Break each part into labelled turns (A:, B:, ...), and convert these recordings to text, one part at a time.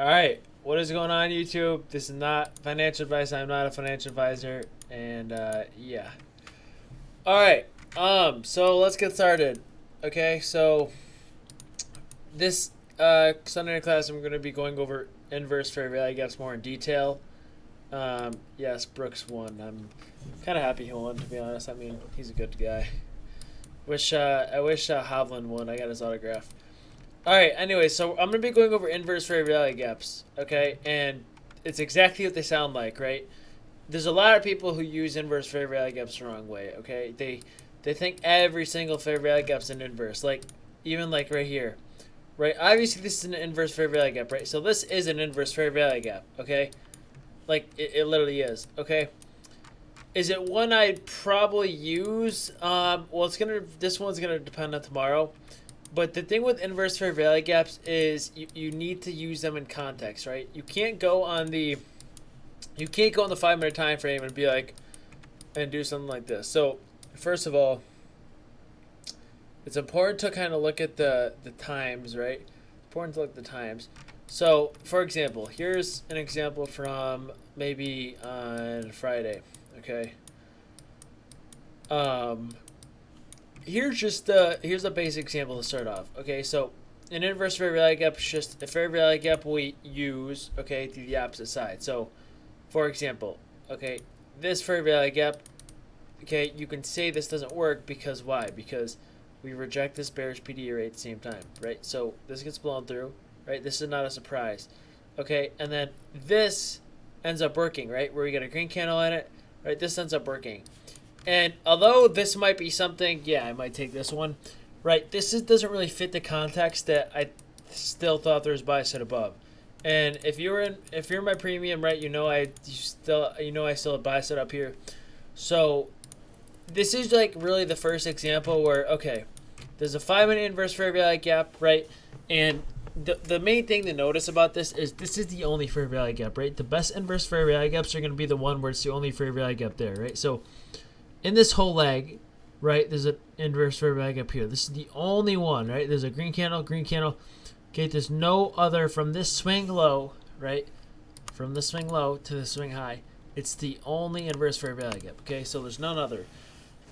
A: All right, what is going on, YouTube? This is not financial advice. I'm not a financial advisor, and yeah. All right, so let's get started. Okay, so this Sunday night class, I'm going to be going over inverse fair value gaps more in detail. Yes, Brooks won. I'm kind of happy he won, to be honest. I mean, he's a good guy. I wish Hovland won. I got his autograph. All right. Anyway, so I'm gonna be going over inverse fair value gaps. Okay, and it's exactly what they sound like, right? There's a lot of people who use inverse fair value gaps the wrong way. Okay, they think every single fair value gap's an inverse. Like even like right here, right? Obviously, this is an inverse fair value gap, right? So this is an inverse fair value gap. Okay, like it literally is. Okay. Is it one I'd probably use? Well, this one's gonna depend on tomorrow. But the thing with inverse fair value gaps is you need to use them in context, right? You can't go on the 5-minute time frame and be like and do something like this. So first of all, it's important to kind of look at the times, right? It's important to look at the times. So for example, here's an example from maybe on Friday. Okay. Here's a basic example to start off. Okay, so an inverse fair value gap is just a fair value gap we use, okay, to the opposite side. So, for example, okay, this fair value gap, okay, you can say this doesn't work because why? Because we reject this bearish PDE rate at the same time, right? So this gets blown through, right? This is not a surprise, okay? And then this ends up working, right? Where we get a green candle in it, right? This ends up working. And although this might be something, yeah, I might take this one, right? Doesn't really fit the context that I still thought there was buy side above. And if you're in my premium, right, I still have buy side up here. So this is like really the first example where okay, there's a 5-minute inverse fair value gap, right? And the main thing to notice about this is the only fair value gap, right? The best inverse fair value gaps are going to be the one where it's the only fair value gap there, right? So in this whole leg, right, there's an inverse fair value gap here. This is the only one, right? There's a green candle. Okay, there's no other from this swing low, right? From the swing low to the swing high. It's the only inverse fair value gap, okay? So there's none other.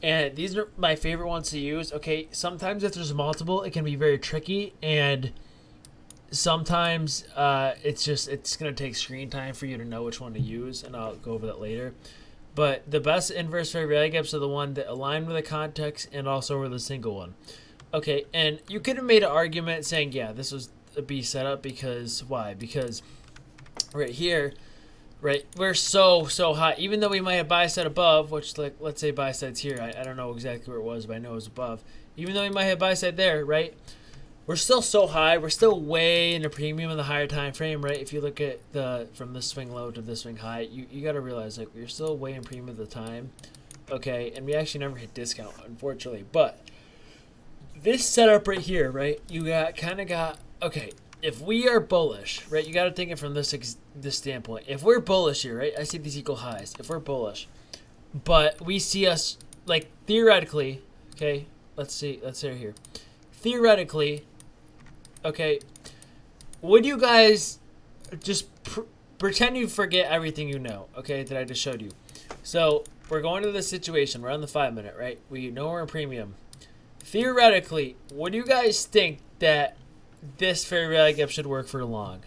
A: And these are my favorite ones to use, okay? Sometimes if there's multiple, it can be very tricky, and sometimes it's going to take screen time for you to know which one to use, and I'll go over that later. But the best inverse fair value gaps are the one that align with the context and also with a single one. Okay, and you could have made an argument saying, yeah, this was a B setup because why? Because right here, right, we're so high. Even though we might have buy side above, which like let's say buy side's here. I don't know exactly where it was, but I know it was above. Even though we might have buy side there, right? We're still so high. We're still way in the premium in the higher time frame, right? If you look at from the swing low to the swing high, you got to realize like we're still way in premium at the time, okay? And we actually never hit discount, unfortunately. But this setup right here, right? You got okay. If we are bullish, right? You got to think it from this standpoint. If we're bullish here, right? I see these equal highs. If we're bullish, but we see us like theoretically, okay? Let's see here. Theoretically. Okay, would you guys just pretend you forget everything you know, okay, that I just showed you? So we're going to this situation. We're on the 5-minute, right? We know we're in premium. Theoretically, would you guys think that this fair value gap should work for long?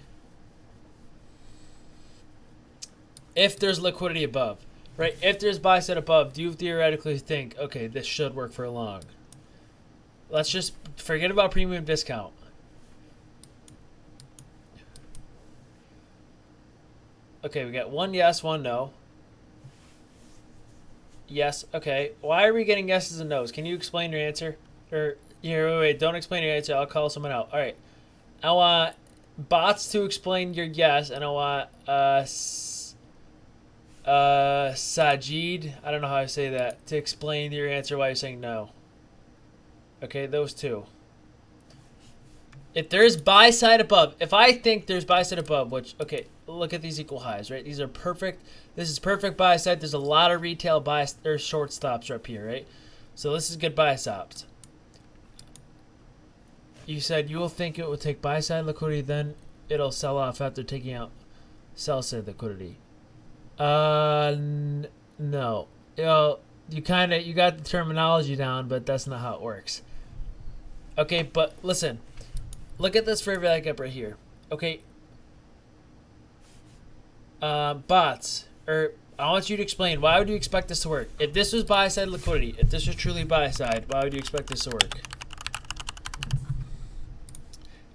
A: If there's liquidity above, right? If there's buy side above, do you theoretically think, okay, this should work for long? Let's just forget about premium discount. Okay, we got one yes, one no. Yes, okay. Why are we getting yeses and nos? Can you explain your answer? Or, wait, don't explain your answer. I'll call someone out. All right. I want bots to explain your yes, and I want Sajid, I don't know how I say that, to explain your answer why you're saying no. Okay, those two. If there's buy side above, if I think there's buy side above, which, okay, look at these equal highs, right? These are perfect. This is perfect buy side. There's a lot of retail buy or short stops up here, right? So this is good buy stops. You said you will think it will take buy side liquidity, then it'll sell off after taking out sell side liquidity. No. You know, you got the terminology down, but that's not how it works. Okay, but listen. Look at this fair value gap right here. Okay. Bots, or I want you to explain, why would you expect this to work? If this was buy side liquidity, if this was truly buy side, why would you expect this to work?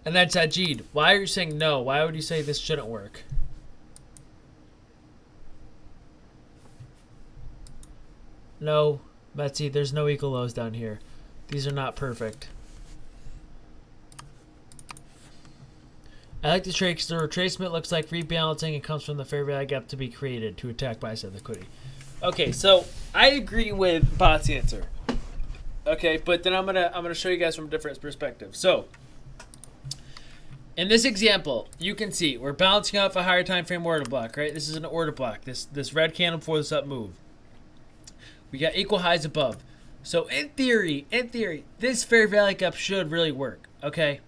A: And then Tajid, why are you saying no? Why would you say this shouldn't work? No, Betsy, there's no equal lows down here. These are not perfect. I like the trade because the retracement looks like rebalancing and comes from the fair value gap to be created to attack buy side liquidity. Okay, so I agree with Bot's answer. Okay, but then I'm gonna show you guys from a different perspective. So in this example, you can see we're bouncing off a higher time frame order block, right? This is an order block. This red candle before this up move. We got equal highs above. So in theory, this fair value gap should really work. Okay,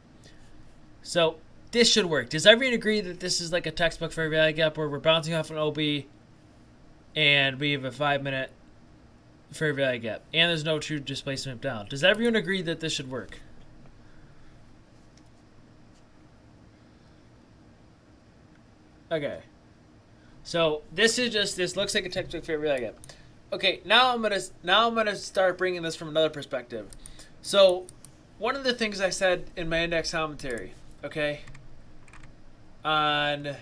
A: so this should work. Does everyone agree that this is like a textbook fair value gap where we're bouncing off an OB and we have a 5-minute fair value gap and there's no true displacement down? Does everyone agree that this should work? Okay. So this looks like a textbook fair value gap. Okay, now I'm gonna start bringing this from another perspective. So one of the things I said in my index commentary, okay, on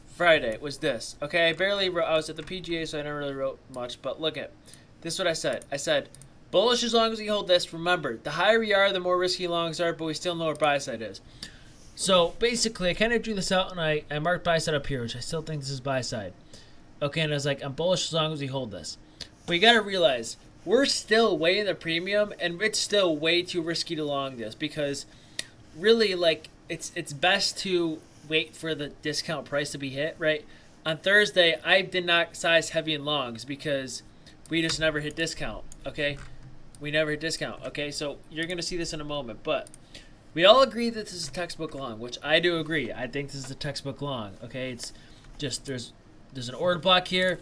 A: Friday was this. Okay, I was at the PGA, so I never really wrote much, but look at this is what I said. I said bullish as long as we hold this. Remember, the higher we are, the more risky longs are, but we still know where buy side is. So basically, I kind of drew this out and I marked buy side up here, which I still think this is buy side. Okay, and I was like, I'm bullish as long as we hold this. But you got to realize, we're still way in the premium, and it's still way too risky to long this because really, like, it's best to wait for the discount price to be hit, right? On Thursday, I did not size heavy in longs because we just never hit discount, okay? We never hit discount, okay? So you're going to see this in a moment, but we all agree that this is a textbook long, which I do agree. I think this is a textbook long, okay? It's just there's an order block here.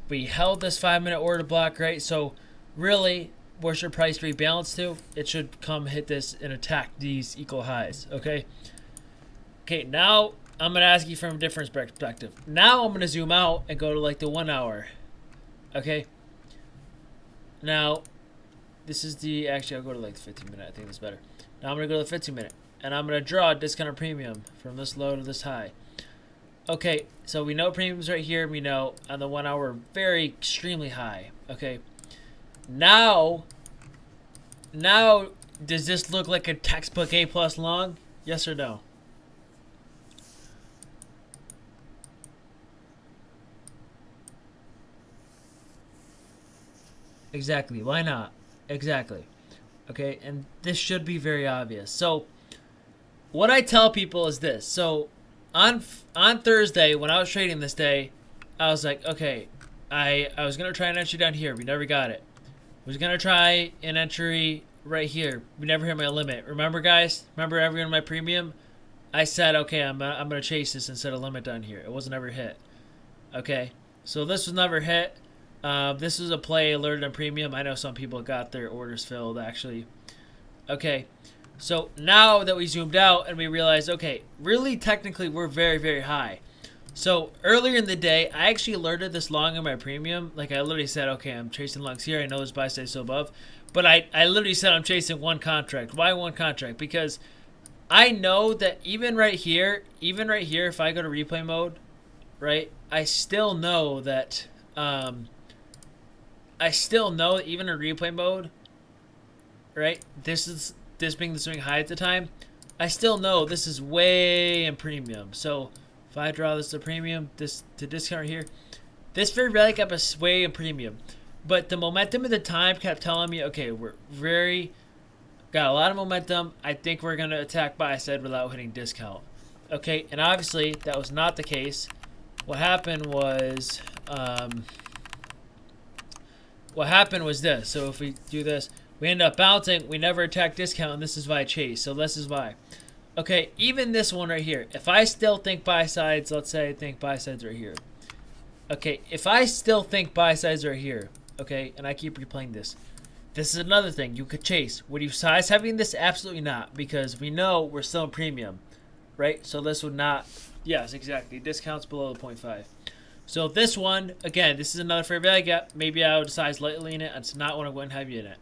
A: We held this 5-minute order block, right? So really, where should price rebalance to? It should come hit this and attack these equal highs, okay? Okay, now I'm going to ask you from a different perspective. Now I'm going to zoom out and go to like the 1 hour, okay? Now, this is the, actually I'll go to like the 15-minute. I think that's better. Now I'm going to go to the 15-minute, and I'm going to draw a discounted premium from this low to this high. Okay, so we know premiums right here. We know on the 1 hour, very extremely high. Okay, now does this look like a textbook A+ long? Yes or no? Exactly. Why not? Exactly. Okay, and this should be very obvious. So what I tell people is this. So on Thursday, when I was trading this day, I was like, okay, I was going to try an entry down here. We never got it. I was going to try an entry right here. We never hit my limit. Remember, guys? Remember everyone in my premium? I said, okay, I'm going to chase this and set a limit down here. It wasn't ever hit. Okay, so this was never hit. This was a play alerted on premium. I know some people got their orders filled, actually. Okay, so now that we zoomed out and we realized, okay, really technically we're very, very high. So earlier in the day, I actually alerted this long in my premium. Like I literally said, okay, I'm chasing longs here. I know this buy side so above. But I literally said I'm chasing one contract. Why one contract? Because I know that even right here, if I go to replay mode, right, I still know that even in replay mode, right, this being the swing high at the time, I still know this is way in premium. So if I draw this to premium, this to discount right here, this fair value gap is way in premium. But the momentum at the time kept telling me, okay, we're got a lot of momentum. I think we're going to attack buy side without hitting discount. Okay, and obviously that was not the case. What happened was this. So if we do this, we end up bouncing. We never attack discount, and this is why I chase. So this is why. Okay, even this one right here. If I still think buy sides, let's say I think buy sides right here. Okay, if I still think buy sides right here, okay, and I keep replaying this. This is another thing you could chase. Would you size having this? Absolutely not, because we know we're still in premium, right? So this would not, yes, exactly. Discounts below the 0.5. So this one, again, this is another fair value gap. Maybe I would size lightly in it. That's not what I'm going to have you in it.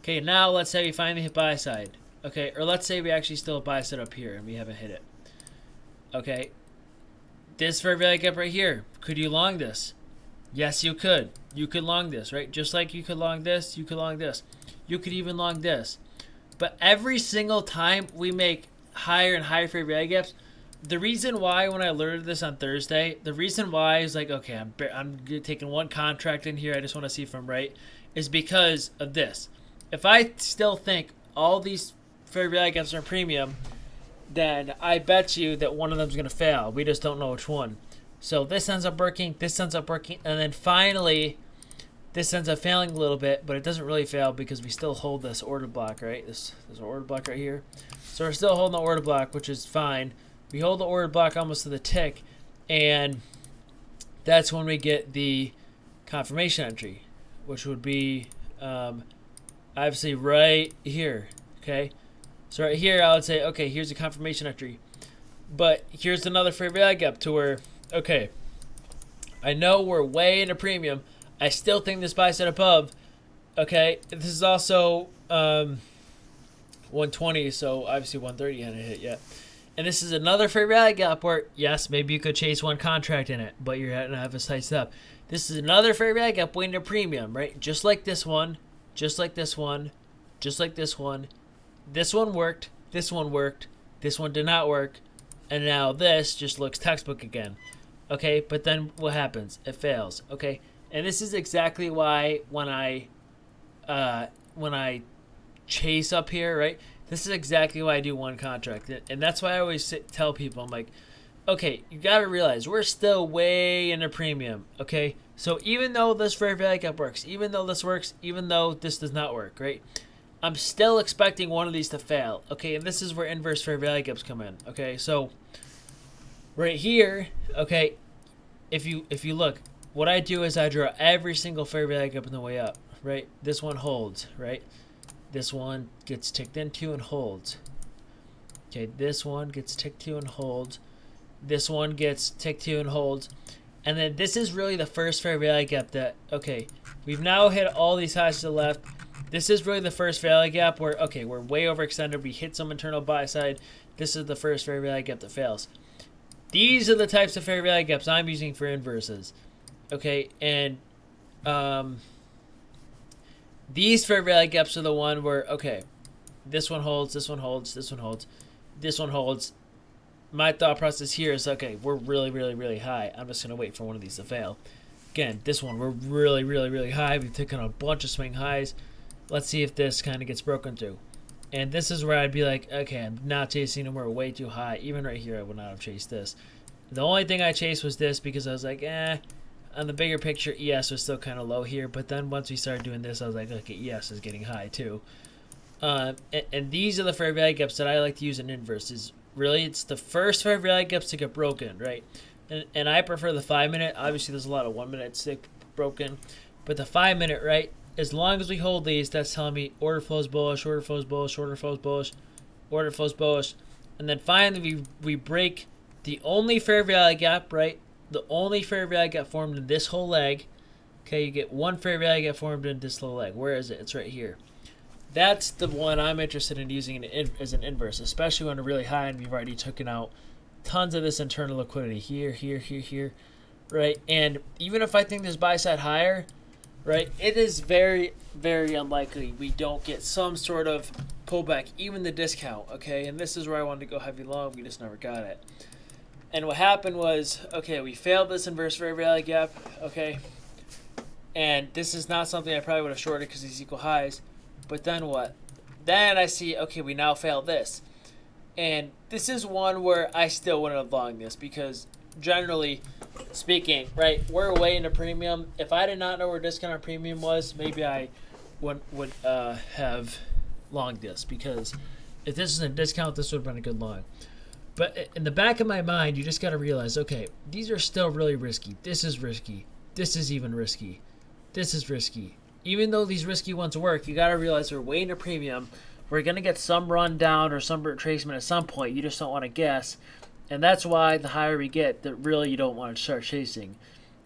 A: Okay, now let's say we finally hit buy side. Okay, or let's say we actually still buy side up here and we haven't hit it. Okay, this fair value gap right here. Could you long this? Yes, you could. You could long this, right? Just like you could long this, you could long this. You could even long this. But every single time we make higher and higher fair value gaps, the reason why when I learned this on Thursday, the reason why is like, okay, I'm taking one contract in here. I just want to see if I'm right, is because of this. If I still think all these fair value gaps are premium, then I bet you that one of them is going to fail. We just don't know which one. So this ends up working, this ends up working, and then finally this ends up failing a little bit, but it doesn't really fail because we still hold this order block, right? There's an order block right here. So we're still holding the order block, which is fine. We hold the order block almost to the tick, and that's when we get the confirmation entry, which would be obviously right here, okay? So right here I would say, okay, here's a confirmation entry. But here's another fair value gap to where, okay, I know we're way into premium. I still think this buy side above, okay? This is also 120, so obviously 130 hadn't hit yet. And this is another fair value gap where, yes, maybe you could chase one contract in it, but you're going to have a slice up. This is another fair value gap way into premium, right? Just like this one, just like this one, just like this one. This one worked, this one worked, this one did not work, and now this just looks textbook again. Okay, but then what happens? It fails. Okay, and this is exactly why when I chase up here, right? This is exactly why I do one contract, and that's why I always tell people, I'm like, okay, you got to realize we're still way into premium. Okay, so even though this fair value gap works, even though this works, even though this does not work, right? I'm still expecting one of these to fail. Okay, and this is where inverse fair value gaps come in. Okay, so right here, okay, if you look, what I do is I draw every single fair value gap on the way up, right? This one holds, right? This one gets ticked into and holds. Okay, this one gets ticked to and holds. This one gets ticked to and holds. And then this is really the first fair value gap that, okay, we've now hit all these highs to the left. This is really the first fair value gap where, okay, we're way overextended. We hit some internal buy side. This is the first fair value gap that fails. These are the types of fair value gaps I'm using for inverses. Okay, and these fair value gaps are the one where, okay, this one holds, this one holds, this one holds, this one holds. My thought process here is, okay, we're really, really, really high. I'm just going to wait for one of these to fail. Again, this one, we're really, really, really high. We've taken a bunch of swing highs. Let's see if this kind of gets broken through. And this is where I'd be like, okay, I'm not chasing them. We're way too high. Even right here, I would not have chased this. The only thing I chased was this because I was like, on the bigger picture, ES was still kind of low here. But then once we started doing this, I was like, okay, ES is getting high too. And these are the fair value gaps that I like to use in inverses. Really, it's the first fair value gaps to get broken, right? And I prefer the 5 minute. Obviously, there's a lot of 1 minute stick broken. But the 5 minute, right? As long as we hold these, that's telling me order flows bullish, order flows bullish, order flows bullish, order flows bullish. And then finally, we break the only fair value gap, right? The only fair value gap formed in this whole leg. Okay, you get one fair value gap formed in this little leg. Where is it? It's right here. That's the one I'm interested in using as an inverse, especially when we're really high and we've already taken out tons of this internal liquidity here, here, here, here, right? And even if I think this buy side higher, right, it is very, very unlikely we don't get some sort of pullback, even the discount, okay? And this is where I wanted to go heavy long. We just never got it. And what happened was, okay, we failed this inverse fair value gap, okay? And this is not something I probably would have shorted because these equal highs. But then what? Then I see, okay, we now failed this. And this is one where I still wouldn't have longed this because generally speaking, right, we're way into premium. If I did not know where discount on premium was, maybe I would have longed this because If this is a discount, this would have been a good long. But in the back of my mind, you just got to realize, okay, these are still really risky. This is risky. This is even risky. This is risky. Even though these risky ones work, you got to realize we're waiting a premium. We're going to get some rundown or some retracement at some point. You just don't want to guess. And that's why the higher we get, that really you don't want to start chasing.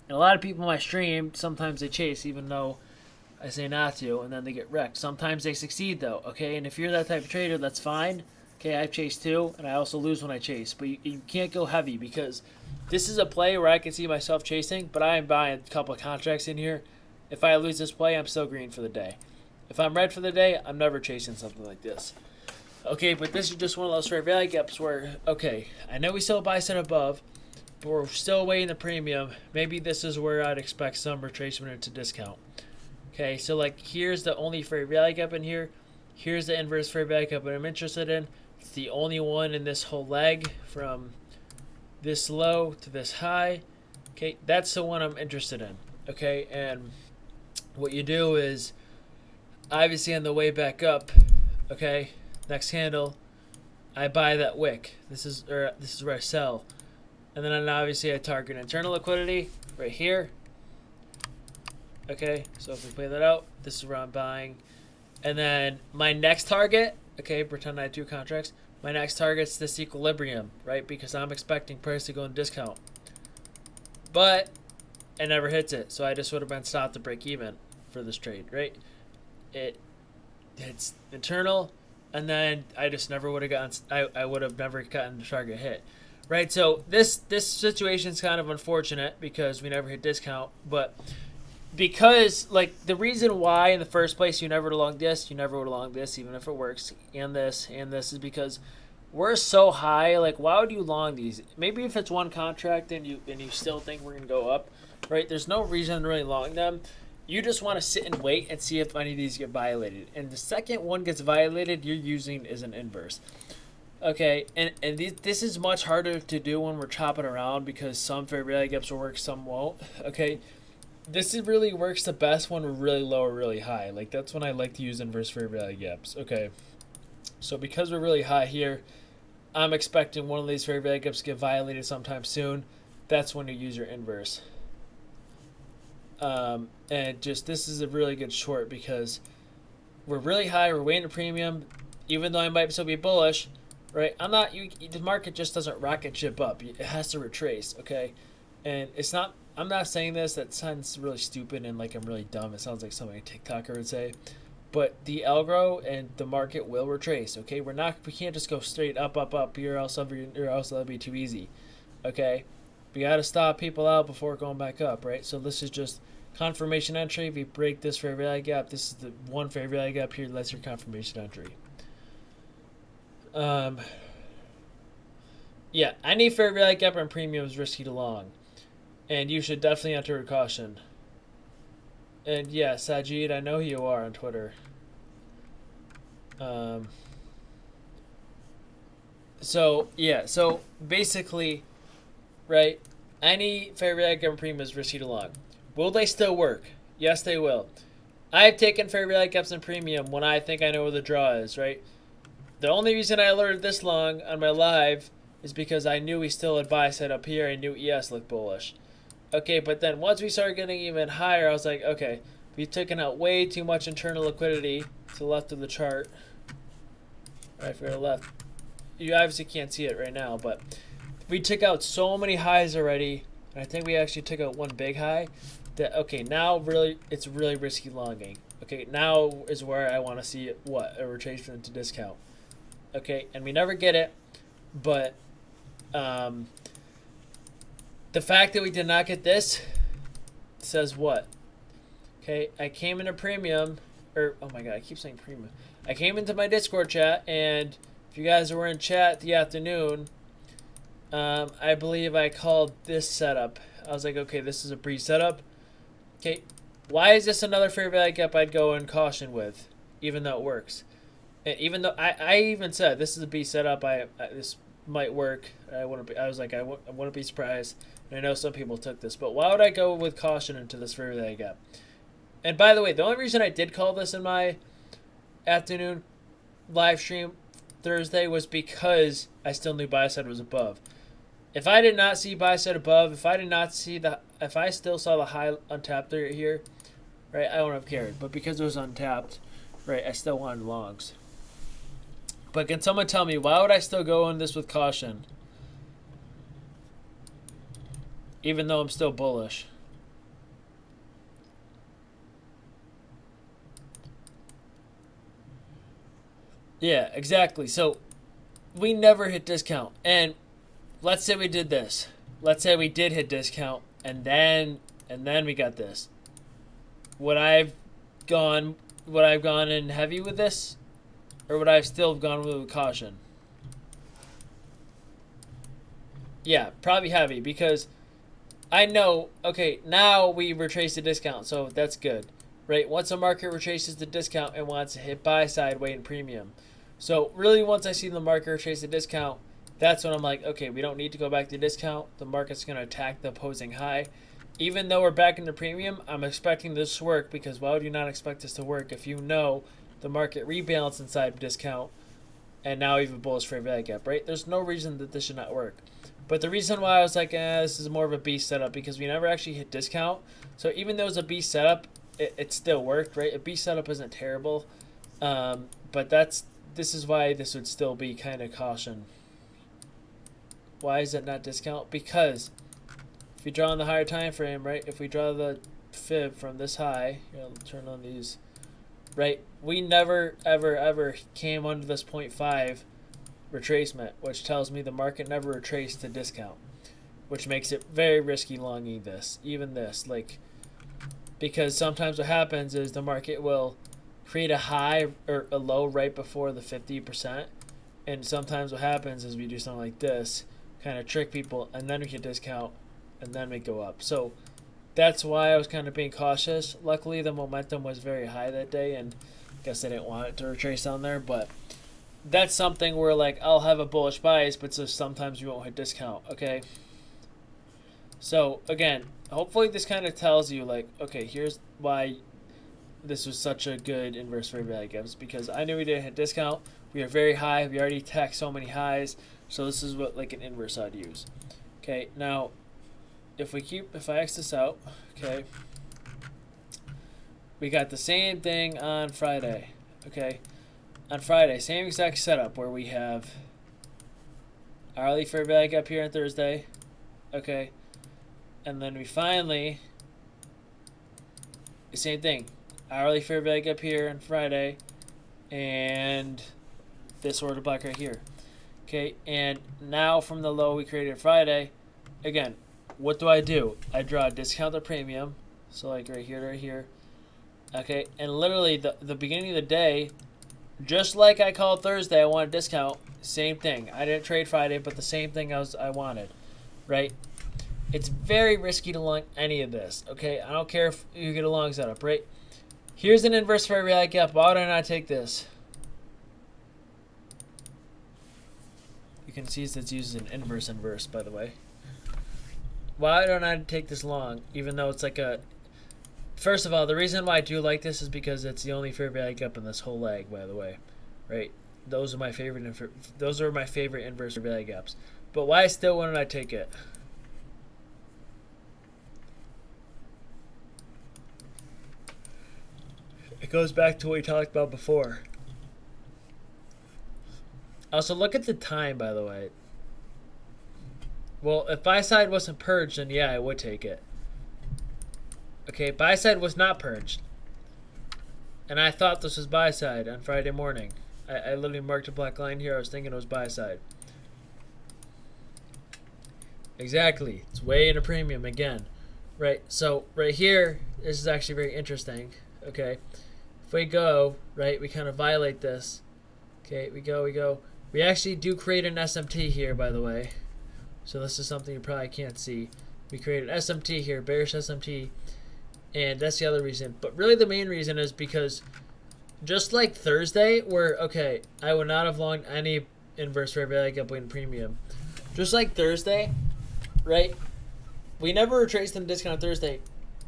A: And a lot of people in my stream, sometimes they chase even though I say not to, and then they get wrecked. Sometimes they succeed though, okay? And if you're that type of trader, that's fine. Okay, I've chased too, and I also lose when I chase. But you can't go heavy because this is a play where I can see myself chasing, but I am buying a couple of contracts in here. If I lose this play, I'm still green for the day. If I'm red for the day, I'm never chasing something like this. Okay, but this is just one of those fair value gaps where, okay, I know we still buy set above, but we're still waiting the premium. Maybe this is where I'd expect some retracement into discount. Okay, so like here's the only fair value gap in here. Here's the inverse fair value gap that I'm interested in. It's the only one in this whole leg from this low to this high. Okay, that's the one I'm interested in. Okay, and what you do is obviously on the way back up, okay, next candle, I buy that wick. This is where I sell. And then obviously I target internal liquidity right here. Okay, so if we play that out, this is where I'm buying. And then my next target, okay, pretend I have two contracts. My next target's this equilibrium, right? Because I'm expecting price to go in discount. But it never hits it, so I just would have been stopped to break even for this trade, right? It's internal, and then I just never would have gotten, I would have never gotten the target hit. Right, so this situation is kind of unfortunate because we never hit discount, but because like the reason why in the first place you never would long this, you never would long this, even if it works, and this is because we're so high. Like, why would you long these? Maybe if it's one contract and you still think we're gonna go up, right? There's no reason to really long them. You just want to sit and wait and see if any of these get violated. And the second one gets violated, you're using is an inverse. Okay, and this is much harder to do when we're chopping around because some fair value gaps will work, some won't. Okay, this really works the best when we're really low or really high. Like, that's when I like to use inverse fair value gaps. Okay, so because we're really high here, I'm expecting one of these fair value gaps to get violated sometime soon. That's when you use your inverse. And just this is a really good short because we're really high, we're waiting a premium, even though I might still be bullish. Right, the market just doesn't rocket ship up. It has to retrace, okay? And it's not, I'm not saying this, that sounds really stupid and like I'm really dumb. It sounds like something a TikToker would say. But the algo and the market will retrace, okay? We can't just go straight up, or else that'll be too easy, okay? We got to stop people out before going back up, right? So this is just confirmation entry. If you break this fair value gap, this is the one fair value gap here, that's your confirmation entry. Yeah, any fair value gap on premium is risky to long, and you should definitely enter with caution. And yeah, Sajid, I know who you are on Twitter. So yeah, so basically, right, any fair value gap on premium is risky to long. Will they still work? Yes, they will. I've taken fair value gaps on premium when I think I know where the draw is, right? The only reason I alerted this long on my live is because I knew we still had buy set up here. I knew ES looked bullish. Okay, but then once we started getting even higher, I was like, okay, we've taken out way too much internal liquidity to the left of the chart. Right, for the left. You obviously can't see it right now, but we took out so many highs already, and I think we actually took out one big high, that, okay, now really, it's really risky longing. Okay, now is where I want to see a retracement into discount. Okay, and we never get it, but the fact that we did not get this says what? Okay, I came into premium, or oh my god, I keep saying premium. I came into my Discord chat, and if you guys were in chat the afternoon, I believe I called this setup. I was like, okay, this is a pre-setup. Okay, why is this another fair value gap I'd go in caution with, even though it works? And even though I even said this is a B setup, this might work. I wouldn't be surprised. And I know some people took this, but why would I go with caution into this fair value gap? And by the way, the only reason I did call this in my afternoon live stream Thursday was because I still knew buy side was above. If I did not see buy side above, if I still saw the high untapped here, right, I wouldn't have cared. But because it was untapped, right, I still wanted longs. But can someone tell me, why would I still go in this with caution? Even though I'm still bullish. Yeah, exactly. So we never hit discount. And let's say we did this. Let's say we did hit discount and then we got this. Would I've gone in heavy with this? Or would I have still gone with caution? Yeah, probably heavy because I know, okay, now we retrace the discount, so that's good, right? Once a market retraces the discount, it wants to hit buy side weight and premium. So really, once I see the market retrace the discount, that's when I'm like, okay, we don't need to go back to discount. The market's going to attack the opposing high. Even though we're back in the premium, I'm expecting this to work because why would you not expect this to work if you know the market rebalanced inside discount and now even bullish fair value gap, right? There's no reason that this should not work. But the reason why I was like, this is more of a beast setup because we never actually hit discount. So even though it was a beast setup, it still worked, right? A beast setup isn't terrible. But this is why this would still be kind of caution. Why is it not discount? Because if you draw on the higher time frame, right? If we draw the fib from this high, I'll turn on these, right? We never, ever came under this 0.5 retracement, which tells me the market never retraced to discount, which makes it very risky longing this, even this, like, because sometimes what happens is the market will create a high or a low right before the 50%, and sometimes what happens is we do something like this, kind of trick people, and then we hit discount, and then we go up. So that's why I was kind of being cautious. Luckily, the momentum was very high that day, and I guess I didn't want it to retrace down there, but that's something where, like, I'll have a bullish bias, but so sometimes you won't hit discount, okay? So, again, hopefully this kind of tells you, like, okay, here's why this was such a good inverse fair value gaps, because I knew we didn't hit discount. We are very high. We already tacked so many highs, so this is what, like, an inverse I'd use. Okay, now, if I X this out, okay, we got the same thing on Friday, okay? On Friday, same exact setup where we have hourly fair value gap here on Thursday, okay? And then we finally, the same thing, hourly fair value gap here on Friday, and this order block right here, okay? And now from the low we created Friday, again, what do? I draw a discount to premium, so like right here to right here, okay? And literally the beginning of the day, just like I called Thursday, I wanted discount. Same thing. I didn't trade Friday, but the same thing I wanted, right? It's very risky to long any of this, okay? I don't care if you get a long setup, right? Here's an inverse fair value gap. Why would I not take this? You can see that it's used an inverse, by the way. Why don't I take this long, even though it's like a... First of all, the reason why I do like this is because it's the only fair value gap in this whole leg, by the way, right? Those are my favorite inverse fair value gaps. But why still wouldn't I take it? It goes back to what we talked about before. Also, look at the time, by the way. Well, if buy side wasn't purged, then yeah, I would take it. Okay, buy side was not purged. And I thought this was buy side on Friday morning. I literally marked a black line here. I was thinking it was buy side. Exactly. It's way in a premium again. Right, so right here, this is actually very interesting. Okay, if we go, right, we kind of violate this. Okay, we go. We actually do create an SMT here, by the way. So this is something you probably can't see. We create an SMT here, bearish SMT. And that's the other reason. But really the main reason is because just like Thursday, where, okay, I would not have longed any inverse fair value gap weight premium. Just like Thursday, right? We never retraced in discount on Thursday,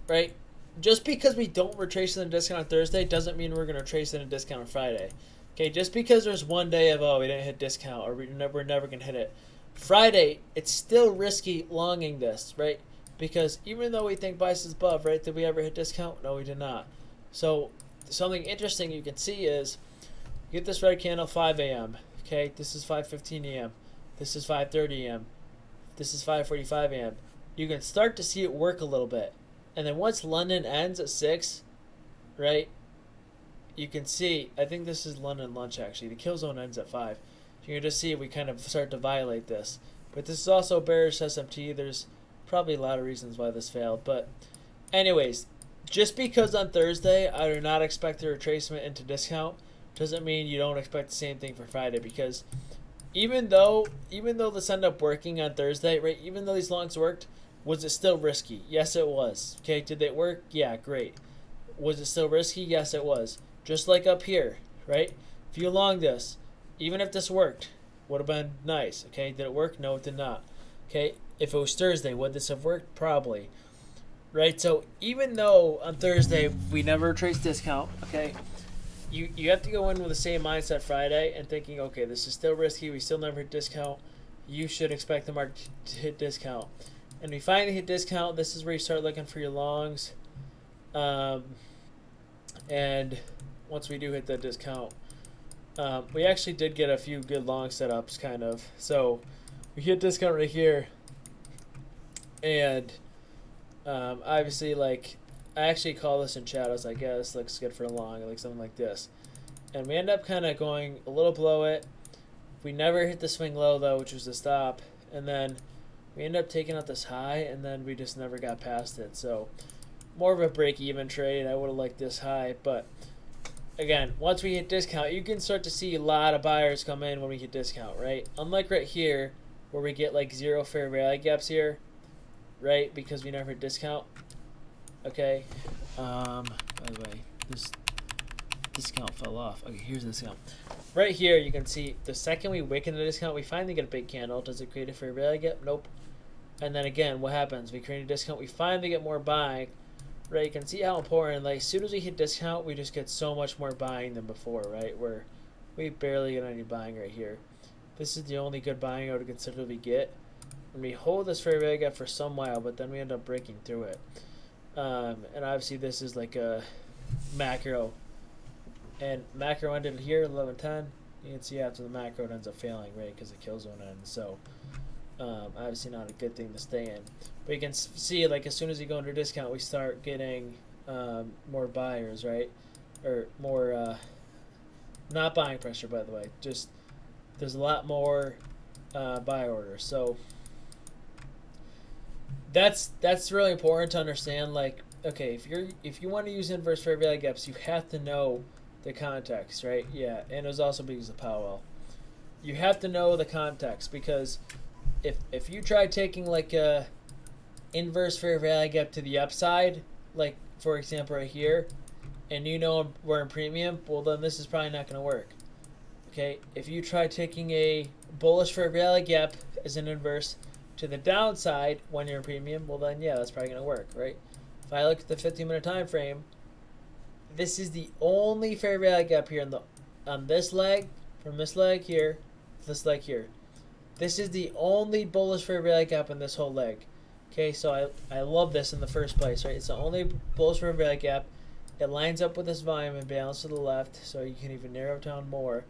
A: right? Just because we don't retrace in a discount on Thursday doesn't mean we're going to trace in a discount on Friday. Okay, just because there's one day of, oh, we didn't hit discount or we're never going to hit it. Friday, it's still risky longing this, right? Because even though we think bias is above, right, did we ever hit discount? No, we did not. So something interesting you can see is you get this red candle 5 a.m. Okay, this is 5:15 a.m. This is 5:30 a.m. This is 5:45 a.m. You can start to see it work a little bit. And then once London ends at 6, right, you can see, I think this is London lunch actually. The kill zone ends at 5. You can just see we kind of start to violate this. But this is also bearish SMT. There's probably a lot of reasons why this failed. But anyways, just because on Thursday I do not expect a retracement into discount doesn't mean you don't expect the same thing for Friday, because even though this ended up working on Thursday, right, even though these longs worked, was it still risky? Yes, it was. Okay, did it work? Yeah, great. Was it still risky? Yes, it was. Just like up here, right? If you long this, even if this worked, would have been nice. Okay, did it work? No, it did not. Okay, if it was Thursday, would this have worked? Probably. Right, so even though on Thursday we never traced discount, okay, you have to go in with the same mindset Friday and thinking, okay, this is still risky, we still never hit discount, you should expect the market to hit discount. And we finally hit discount, this is where you start looking for your longs. And once we do hit the discount, we actually did get a few good long setups, kind of. So we hit discount right here, and obviously, like, I actually call this in chat as, I guess, looks good for a long, like something like this. And we end up kind of going a little below it. We never hit the swing low, though, which was the stop. And then we end up taking out this high, and then we just never got past it. So more of a break-even trade. I would have liked this high. But, again, once we hit discount, you can start to see a lot of buyers come in when we hit discount, right? Unlike right here, where we get, like, 0 fair value gaps here, right, because we never hit discount. Okay, by the way, this discount fell off. Okay, here's the discount. Right here, you can see the second we wick into the discount, we finally get a big candle. Does it create a fair value gap? Nope. And then again, what happens? We create a discount, we finally get more buying. Right, you can see how important, like, as soon as we hit discount, we just get so much more buying than before, right, where we barely get any buying right here. This is the only good buying I would consider we get. And we hold this fair value gap for some while, but then we end up breaking through it. And obviously this is like a macro, and macro ended here 11:10. You can see after the macro it ends up failing, right, because the kill zone ends. So obviously not a good thing to stay in. But you can see, like, as soon as you go under discount, we start getting more buyers, right, or more not buying pressure, by the way. Just there's a lot more buy orders. So that's really important to understand. Like, okay, if you want to use inverse fair value gaps, you have to know the context, right? Yeah, and it was also because of Powell. You have to know the context, because if you try taking like a inverse fair value gap to the upside, like for example right here, and you know we're in premium, well then this is probably not going to work. Okay, if you try taking a bullish fair value gap as an inverse to the downside when you're in premium, well then yeah, that's probably going to work, right? If I look at the 15-minute time frame, this is the only fair value gap here on this leg, from this leg here to this leg here. This is the only bullish fair value gap in this whole leg. Okay, so I love this in the first place, right? It's the only bullish fair value gap. It lines up with this volume imbalance to the left, so you can even narrow it down more.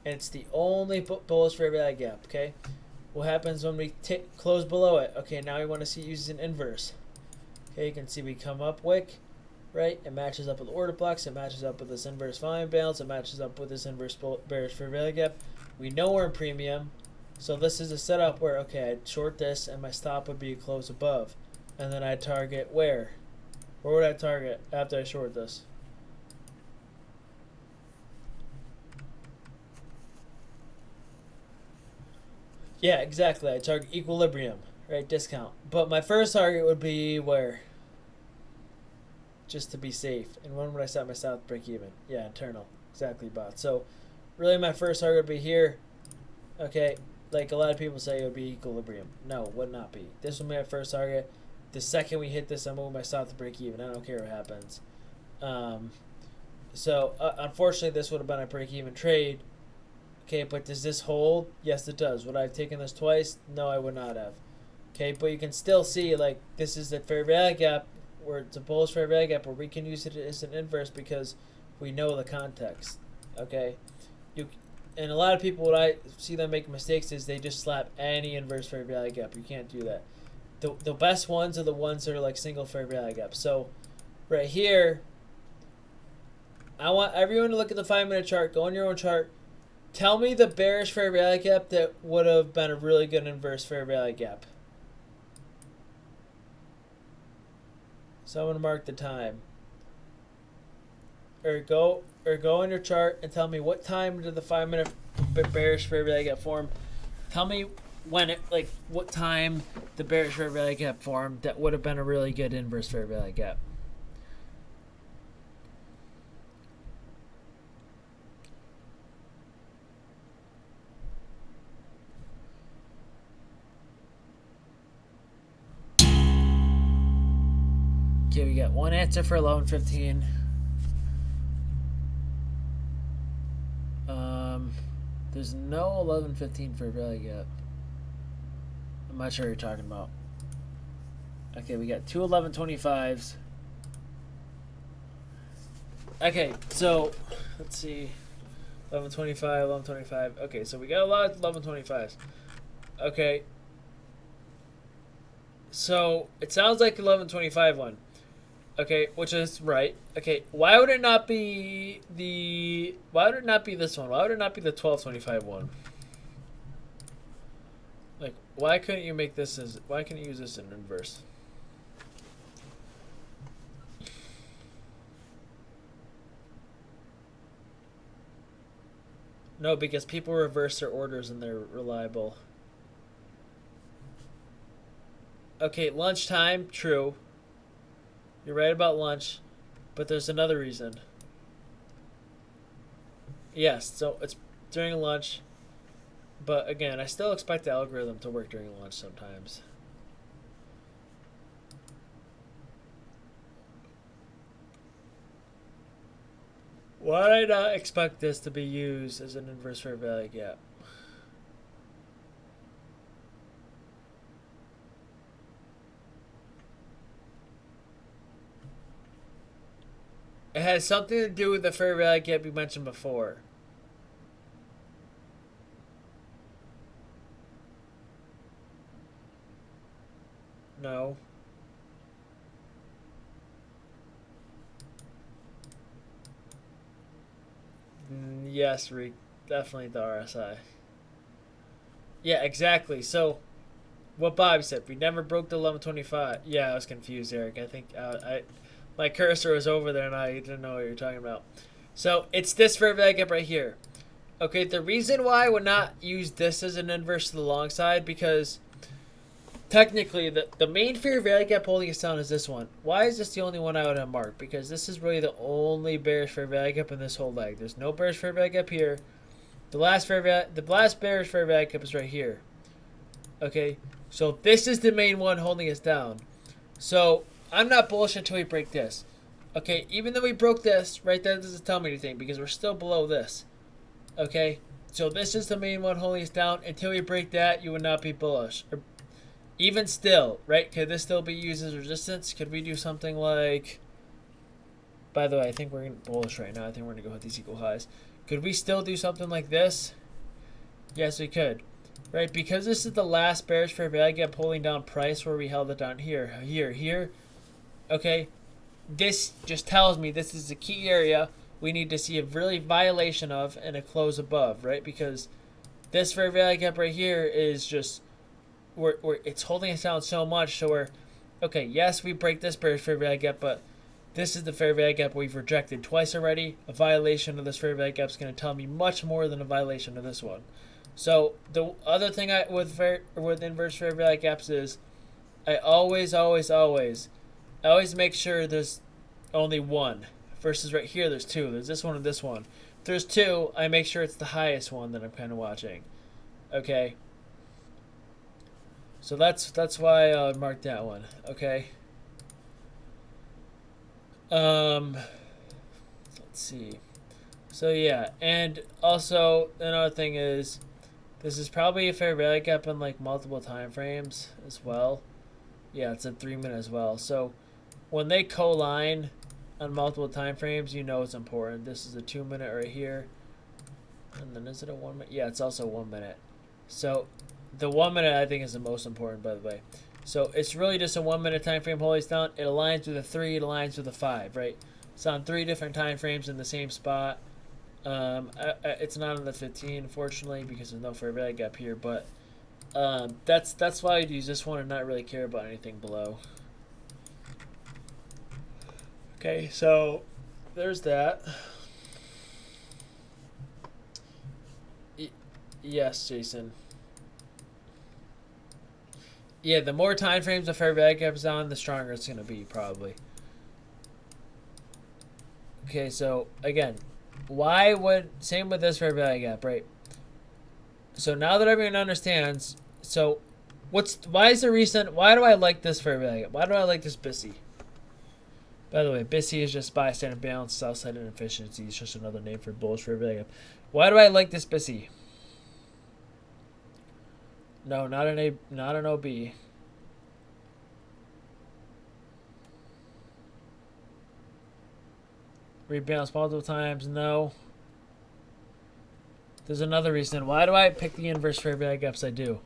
A: And it's the only bullish fair value gap, okay? What happens when we close below it? Okay, now we want to see it uses an inverse. Okay, you can see we come up wick, right? It matches up with order blocks. It matches up with this inverse volume balance. It matches up with this inverse bearish fair value gap. We know we're in premium. So this is a setup where, okay, I'd short this and my stop would be close above. And then I'd target where? Where would I target after I short this? Yeah, exactly. I target equilibrium, right? Discount. But my first target would be where? Just to be safe. And when would I set my stop break even? Yeah, internal. Exactly, bot. So really my first target would be here. Okay, like a lot of people say it would be equilibrium. No, it would not be. This would be my first target. The second we hit this, I'm moving my stop to break even. I don't care what happens. So unfortunately, this would have been a break-even trade. Okay, but does this hold? Yes, it does. Would I have taken this twice? No, I would not have. Okay, but you can still see, like, this is the fair value gap, where it's a bullish fair value gap, where we can use it as an inverse because we know the context. Okay, and a lot of people, what I see them make mistakes is they just slap any inverse fair value gap. You can't do that. The best ones are the ones that are like single fair value gaps. So right here, I want everyone to look at the 5-minute chart. Go on your own chart. Tell me the bearish fair value gap that would have been a really good inverse fair value gap. So I'm gonna mark the time. Or go on your chart and tell me what time did the 5-minute bearish fair value gap form. Tell me when it, like, what time the bearish fair value gap formed that would have been a really good inverse fair value gap. Okay, we got one answer for 11:15. There's no 11:15 fair value gap. I'm not sure what you're talking about. Okay, we got two 11:25s. Okay, so let's see. 11:25, 11:25. Okay, so we got a lot of 11:25s. Okay. So it sounds like 11:25 one. Okay, which is right. Okay, why would it not be the? Why would it not be this one? Why would it not be the 12:25 one? Like, why couldn't you make this as? Why can't you use this in inverse? No, because people reverse their orders and they're reliable. Okay, lunchtime, true. You're right about lunch, but there's another reason. Yes, so it's during lunch, but again, I still expect the algorithm to work during lunch sometimes. Why did I not expect this to be used as an inverse fair value gap? It has something to do with the fair value gap you mentioned before. No. Yes, Rick. Definitely the RSI. Yeah, exactly. So, what Bob said, we never broke the 11:25. Yeah, I was confused, Eric. I think my cursor was over there and I didn't know what you're talking about. So, it's this fair value gap right here. Okay, the reason why I would not use this as an inverse to the long side, because technically the main fair value gap holding us down is this one. Why is this the only one I would have marked? Because this is really the only bearish fair value gap in this whole leg. There's no bearish fair value gap here. The last bearish fair value gap is right here. Okay, so this is the main one holding us down. So I'm not bullish until we break this. Okay, even though we broke this, right, that doesn't tell me anything because we're still below this. Okay, so this is the main one holding us down. Until we break that, you would not be bullish. Or even still, right, could this still be used as resistance? Could we do something like, by the way, I think we're bullish right now. I think we're going to go with these equal highs. Could we still do something like this? Yes, we could. Right, because this is the last bearish fair value gap pulling down price where we held it down here. Okay, this just tells me this is the key area we need to see a really violation of and a close above, right? Because this fair value gap right here is just, it's holding us down so much. So we're, okay, yes, we break this bearish fair value gap, but this is the fair value gap we've rejected twice already. A violation of this fair value gap is going to tell me much more than a violation of this one. So the other thing with inverse fair value gaps is I always make sure there's only one versus right here there's two. There's this one and this one. If there's two, I make sure it's the highest one that I'm kind of watching. Okay. So that's why I marked that one. Okay. Let's let's see. So yeah, and also another thing is, this is probably a fair value gap in like multiple time frames as well. Yeah, it's a 3 minute as well. So when they co-line on multiple time frames, you know it's important. This is a 2 minute right here. And then is it a 1 minute? Yeah, it's also 1 minute. So the 1 minute I think is the most important, by the way. So it's really just a 1 minute time frame always down. It aligns with a 3, it aligns with a 5, right? It's on 3 different time frames in the same spot. It's not on the 15, unfortunately, because there's no fair value gap here. But that's why I'd use this one and not really care about anything below. Okay, so there's that. Yes, Jason. Yeah, the more time frames the fair value gap is on, the stronger it's going to be, probably. Okay, so again, why would, same with this fair value gap, right? So now that everyone understands, so why is the reason, why do I like this fair value gap? Why do I like this BISI? By the way, BISI is just buy side and balance, south side and efficiency. It's just another name for bullish fair value gap. Why do I like this BISI? No, not an OB. Rebalance multiple times, no. There's another reason. Why do I pick the inverse fair value gaps I do?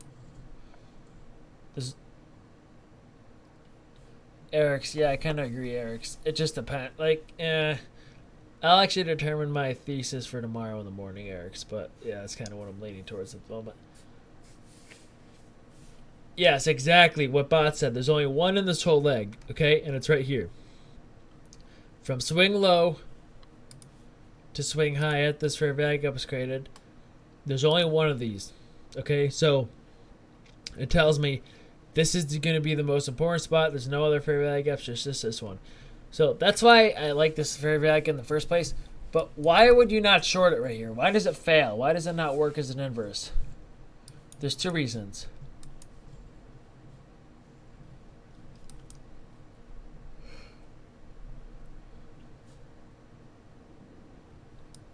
A: Eric's, yeah, I kind of agree, Eric's. It just depends. Like, I'll actually determine my thesis for tomorrow in the morning, Eric's. But, yeah, that's kind of what I'm leaning towards at the moment. Yes, exactly what Bot said. There's only one in this whole leg, okay? And it's right here. From swing low to swing high at this fair value gap was created. There's only one of these, okay? So it tells me this is going to be the most important spot. There's no other fair value gaps, just this one. So that's why I like this fair value gap in the first place. But why would you not short it right here? Why does it fail? Why does it not work as an inverse? There's two reasons.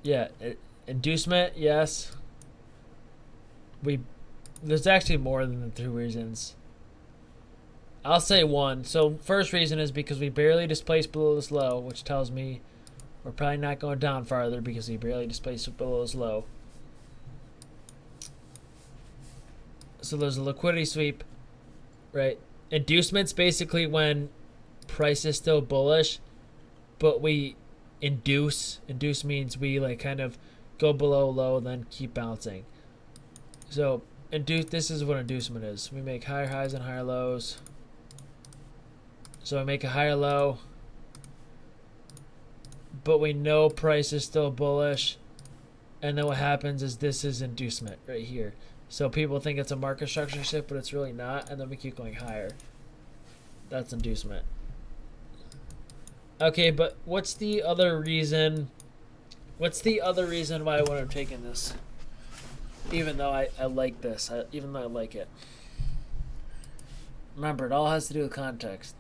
A: Yeah, inducement, yes. There's actually more than the two reasons. I'll say one. So first reason is because we barely displaced below this low, which tells me we're probably not going down farther because we barely displaced below this low. So there's a liquidity sweep, right? Inducement's basically when price is still bullish, but we induce means we like kind of go below low then keep bouncing. So this is what inducement is. We make higher highs and higher lows. So we make a higher low, but we know price is still bullish, and then what happens is this is inducement right here. So people think it's a market structure shift, but it's really not, and then we keep going higher. That's inducement. Okay, but what's the other reason? What's the other reason why I would have taken this? Even though I like this, even though I like it. Remember, it all has to do with context.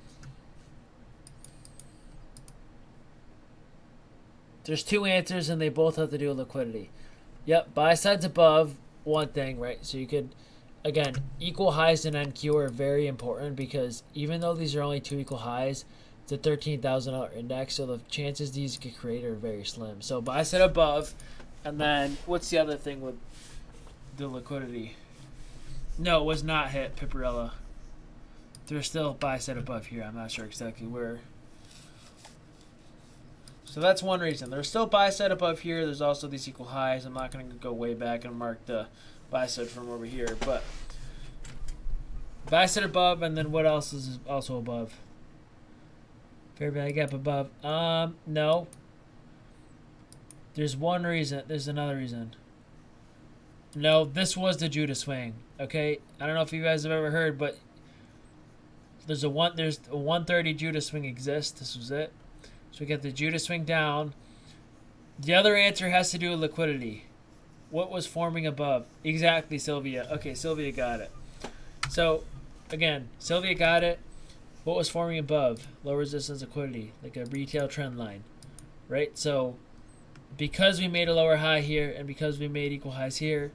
A: There's two answers, and they both have to do with liquidity. Yep, buy sides above, one thing, right? So you could, again, equal highs in NQ are very important because even though these are only two equal highs, it's a $13,000 index, so the chances these could create are very slim. So buy side above, and then what's the other thing with the liquidity? No, it was not hit, Piperella. There's still buy side above here. I'm not sure exactly where. So that's one reason. There's still buy side above here. There's also these equal highs. I'm not going to go way back and mark the buy side from over here, but buy side above, and then what else is also above? Fair value gap above. No. There's one reason. There's another reason. No, this was the Judah swing. Okay, I don't know if you guys have ever heard, but there's a 130 Judah swing exists. This was it. So we get the Judah swing down. The other answer has to do with liquidity. What was forming above? Exactly, Sylvia. Okay, Sylvia got it. So, again, Sylvia got it. What was forming above? Low resistance liquidity, like a retail trend line, right? So because we made a lower high here and because we made equal highs here,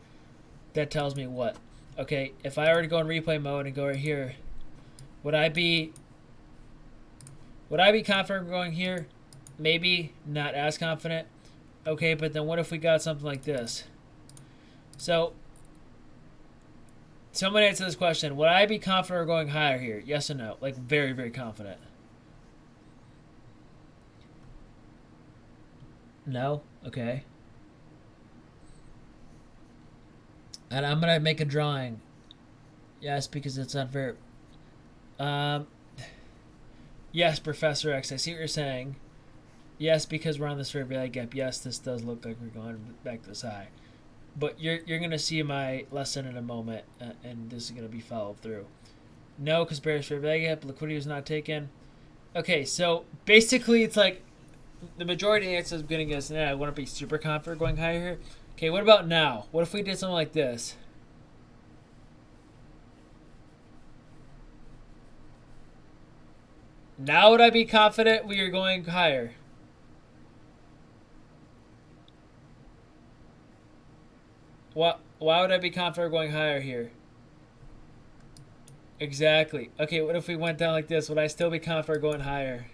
A: that tells me what? Okay, if I were to go in replay mode and go right here, would I be confident going here? Maybe, not as confident. Okay, but then what if we got something like this? So, someone answer this question. Would I be confident or going higher here? Yes or no? Like, very, very confident. No? Okay. And I'm going to make a drawing. Yes, because it's not very... yes, Professor X, I see what you're saying. Yes, because we're on this fair value gap. Yes, this does look like we're going back this high. But you're going to see my lesson in a moment, and this is going to be followed through. No, because bearish fair value gap. Liquidity was not taken. Okay, so basically it's like the majority of the answers I'm getting is, I want to be super confident going higher here. Okay, what about now? What if we did something like this? Now would I be confident we are going higher? Why would I be confident going higher here? Exactly. Okay, what if we went down like this? Would I still be confident going higher?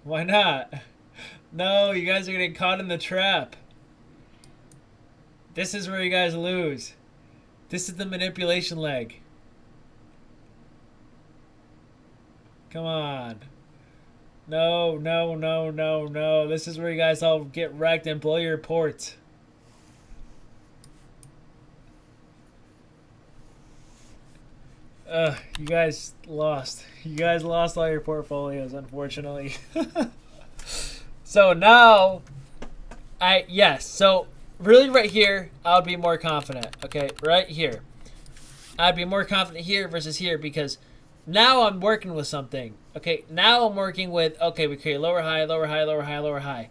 A: Why not? No, you guys are getting caught in the trap. This is where you guys lose. This is the manipulation leg. Come on. No, no, no, no, no. This is where you guys all get wrecked and blow your ports. You guys lost. You guys lost all your portfolios, unfortunately. So now, so really right here, I would be more confident. Okay, right here. I'd be more confident here versus here because now I'm working with something. Okay, now I'm working with, okay, we create lower high, lower high, lower high, lower high.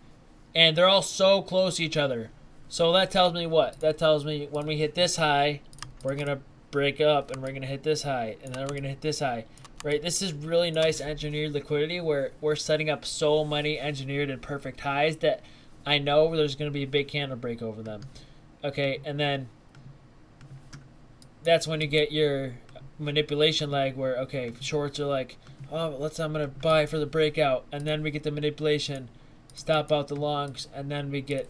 A: And they're all so close to each other. So that tells me what? That tells me when we hit this high, we're going to break up and we're going to hit this high. And then we're going to hit this high. Right? This is really nice engineered liquidity where we're setting up so many engineered and perfect highs that I know there's going to be a big candle break over them. Okay, and then that's when you get your manipulation leg where, okay, shorts are like, oh, I'm going to buy for the breakout. And then we get the manipulation, stop out the longs, and then we get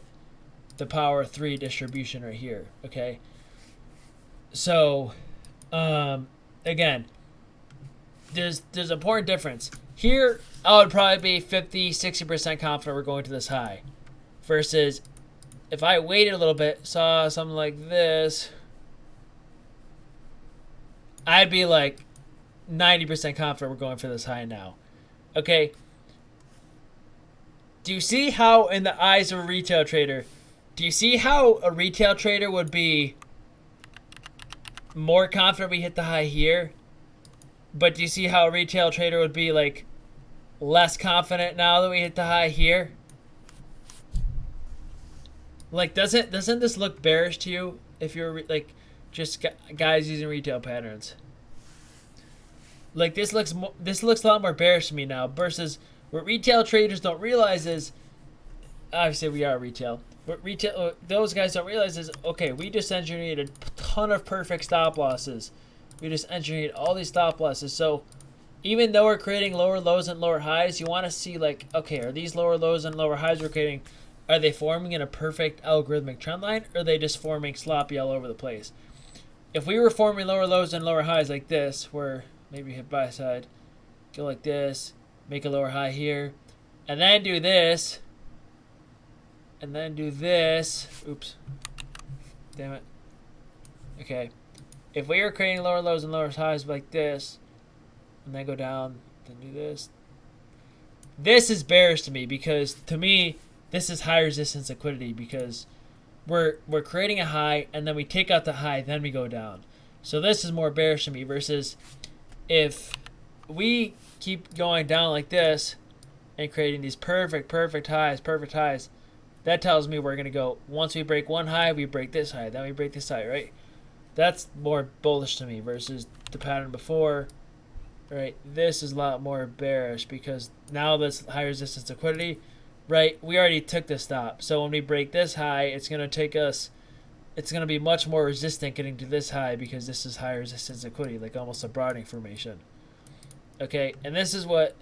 A: the power 3 distribution right here. Okay. So, again, there's an important difference. Here, I would probably be 50, 60% confident we're going to this high. Versus, if I waited a little bit, saw something like this, I'd be like 90% confident we're going for this high now. Okay. Do you see how, in the eyes of a retail trader, do you see how a retail trader would be more confident we hit the high here? But do you see how a retail trader would be like less confident now that we hit the high here? Like, doesn't this look bearish to you if you're like just guys using retail patterns? Like, this looks a lot more bearish to me now versus what retail traders don't realize is, obviously we are retail, but those guys don't realize is, okay, we just engineered a ton of perfect stop losses. We just engineered all these stop losses. So even though we're creating lower lows and lower highs, you want to see like, okay, are these lower lows and lower highs we're creating, are they forming in a perfect algorithmic trend line, or are they just forming sloppy all over the place? If we were forming lower lows and lower highs like this, where maybe hit buy side, go like this, make a lower high here, and then do this, and then do this. Oops. Damn it. Okay. If we were creating lower lows and lower highs like this, and then go down, then do this. This is bearish to me because, to me, this is high resistance liquidity because we're creating a high, and then we take out the high, then we go down. So this is more bearish to me versus if we keep going down like this and creating these perfect highs, that tells me we're going to go, once we break one high, we break this high, then we break this high, right? That's more bullish to me versus the pattern before right? This is a lot more bearish because now this high resistance liquidity, right? We already took the stop. So when we break this high, it's going to take us, it's going to be much more resistant getting to this high because this is high resistance liquidity, like almost a broadening formation. Okay, and this is what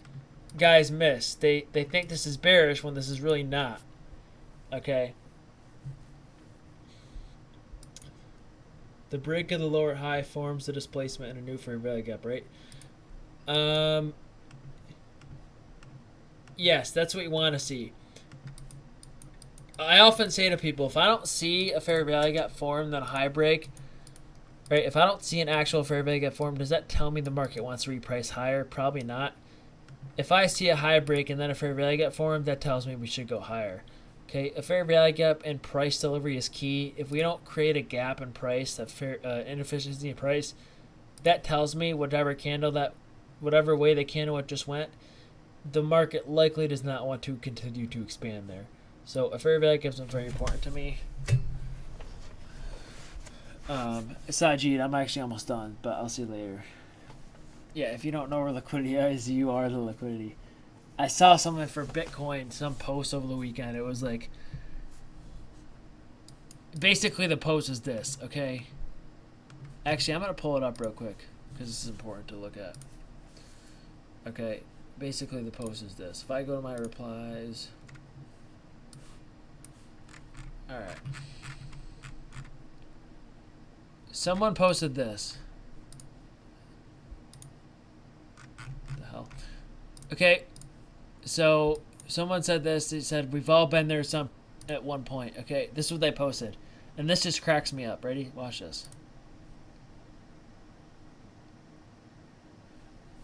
A: guys miss. They think this is bearish when this is really not. Okay. The break of the lower high forms the displacement in a new fair value gap, right? Yes, that's what you want to see. I often say to people, if I don't see a fair value gap form, then a high break, right? If I don't see an actual fair value gap form, does that tell me the market wants to reprice higher? Probably not. If I see a high break and then a fair value gap form, that tells me we should go higher. Okay, a fair value gap and price delivery is key. If we don't create a gap in price, that fair inefficiency in price, that tells me whatever way the candle just went, the market likely does not want to continue to expand there. So a fair value gap is very important to me. Sajid, I'm actually almost done, but I'll see you later. Yeah, if you don't know where liquidity is, you are the liquidity. I saw something for Bitcoin, some post over the weekend. It was like, basically the post is this, okay? Actually, I'm going to pull it up real quick because this is important to look at. Okay, basically the post is this. If I go to my replies, all right. Someone posted this. What the hell? Okay. So someone said this. They said we've all been there at one point. Okay, this is what they posted, and this just cracks me up. Ready? Watch this.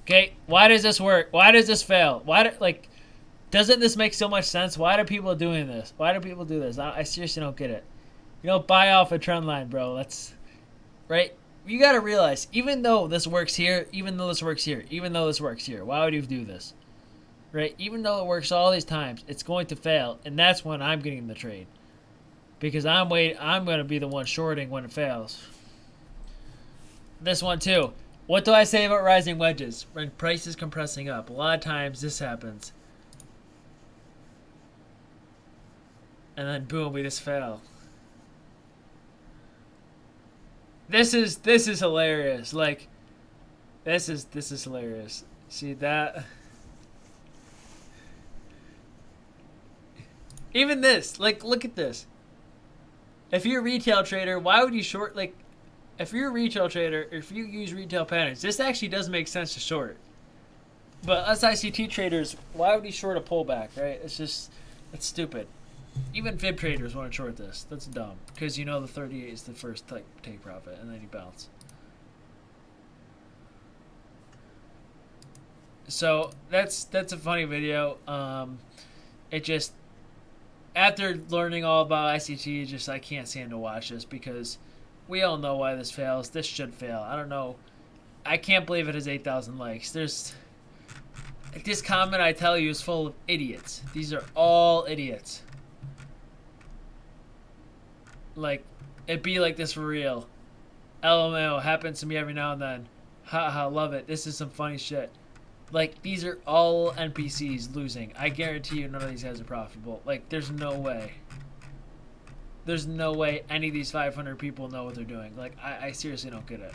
A: Okay, why does this work? Why does this fail? Doesn't this make so much sense? Why are people doing this? Why do people do this? I seriously don't get it. You know, buy off a trend line, bro. That's right. You gotta realize, even though this works here, even though this works here, even though this works here, why would you do this? Right? Even though it works all these times, it's going to fail, and that's when I'm getting the trade. Because I'm going to be the one shorting when it fails. This one too. What do I say about rising wedges? When price is compressing up, a lot of times this happens. And then boom, we just fail. This is hilarious. Like, this is hilarious. See that? Even this, like, look at this. If you're a retail trader, why would you short, like, if you're a retail trader, if you use retail patterns, this actually does make sense to short. But us ICT traders, why would you short a pullback, right? It's stupid. Even fib traders want to short this. That's dumb. Because you know the 38 is the first take profit, and then you bounce. So that's a funny video. It just, after learning all about ICT, just I can't stand to watch this because we all know why this fails. This should fail. I don't know. I can't believe it has 8,000 likes. This comment, I tell you, is full of idiots. These are all idiots. Like, it be like this for real. LMAO, happens to me every now and then. Haha, love it. This is some funny shit. Like, these are all NPCs losing. I guarantee you none of these guys are profitable. Like, there's no way. There's no way any of these 500 people know what they're doing. Like, I seriously don't get it.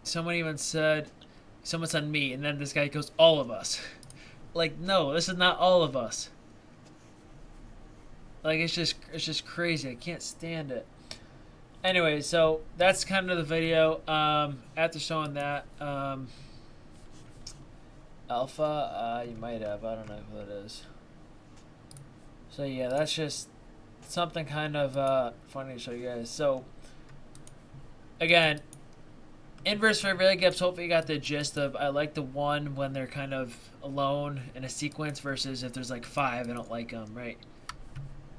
A: Someone said me, and then this guy goes, all of us. Like, no, this is not all of us. Like, it's just crazy. I can't stand it. Anyway, so that's kind of the video. After showing that, Alpha, you might have. I don't know who that is. So yeah, that's just something kind of funny to show you guys. So again, inverse fair value gaps. Hopefully you got the gist of. I like the one when they're kind of alone in a sequence versus if there's like 5, I don't like them, right?